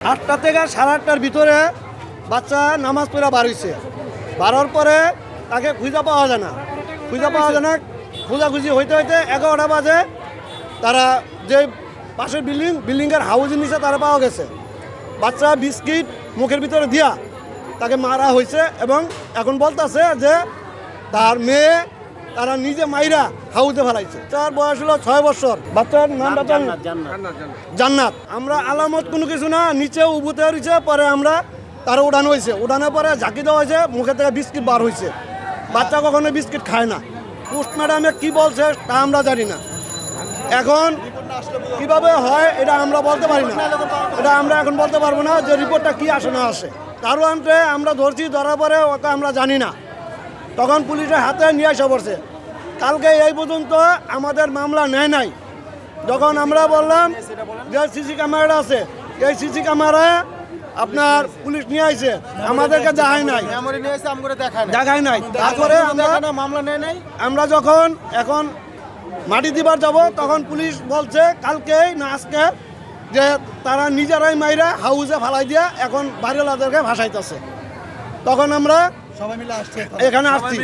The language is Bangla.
8টা থেকে 8:30টার ভিতরে বাচ্চা নামাজ পড়া বার হয়েছে। বারোর পরে তাকে খুঁজে পাওয়া যায় না, খোঁজাখুঁজি হইতে হইতে 11টা বাজে তারা যে পাশের বিল্ডিংয়ের হাউজের নিচে তারা পাওয়া গেছে। বাচ্চা বিস্কিট মুখের ভিতরে দিয়া তাকে মারা হয়েছে এবং এখন বলতেছে যে তার মেয়ে তারা নিজে মাইরা হাউজে ফেলাইছে। তার বয়স হলো 6 বছর। বাচ্চার নামটা জান্নাত। আমরা আলামত কোনো কিছু না, নিচে উবুতে হয়েছে, পরে আমরা তারা উড়ানো হয়েছে, উড়ানোর পরে ঝাঁকি দেওয়া হয়েছে, মুখে থেকে বিস্কিট বার হয়েছে। বাচ্চা কখনো বিস্কিট খায় না। পোস্ট ম্যাডামে কী বলছে তা আমরা জানি না। এখন কিভাবে হয় এটা আমরা বলতে পারি না, এটা আমরা এখন বলতে পারবো না যে রিপোর্টটা কি আসে না আসে। তারও আনতে আমরা ধরছি, ধরার পরে ওকে আমরা জানি না, তখন পুলিশের হাতে নিয়ে আসা পড়ছে। কালকে এই পর্যন্ত আমাদের মামলা নেয় নাই। যখন আমরা বললাম যে সিসি ক্যামেরাটা আছে, এই সিসি ক্যামেরা আপনার পুলিশ নিয়ে আসছে, আমাদেরকে দেখায় নাই। তারপরে মামলা নেয় নাই। আমরা যখন এখন মাটি দিবার যাব তখন পুলিশ বলছে কালকে না আজকে যে তারা নিজেরাই মাইরা হাউজে ফালাই দিয়া এখন বাড়িওয়ালাদেরকে ভাসাইতেছে। তখন আমরা সবাই মিলে এখানে আসছি।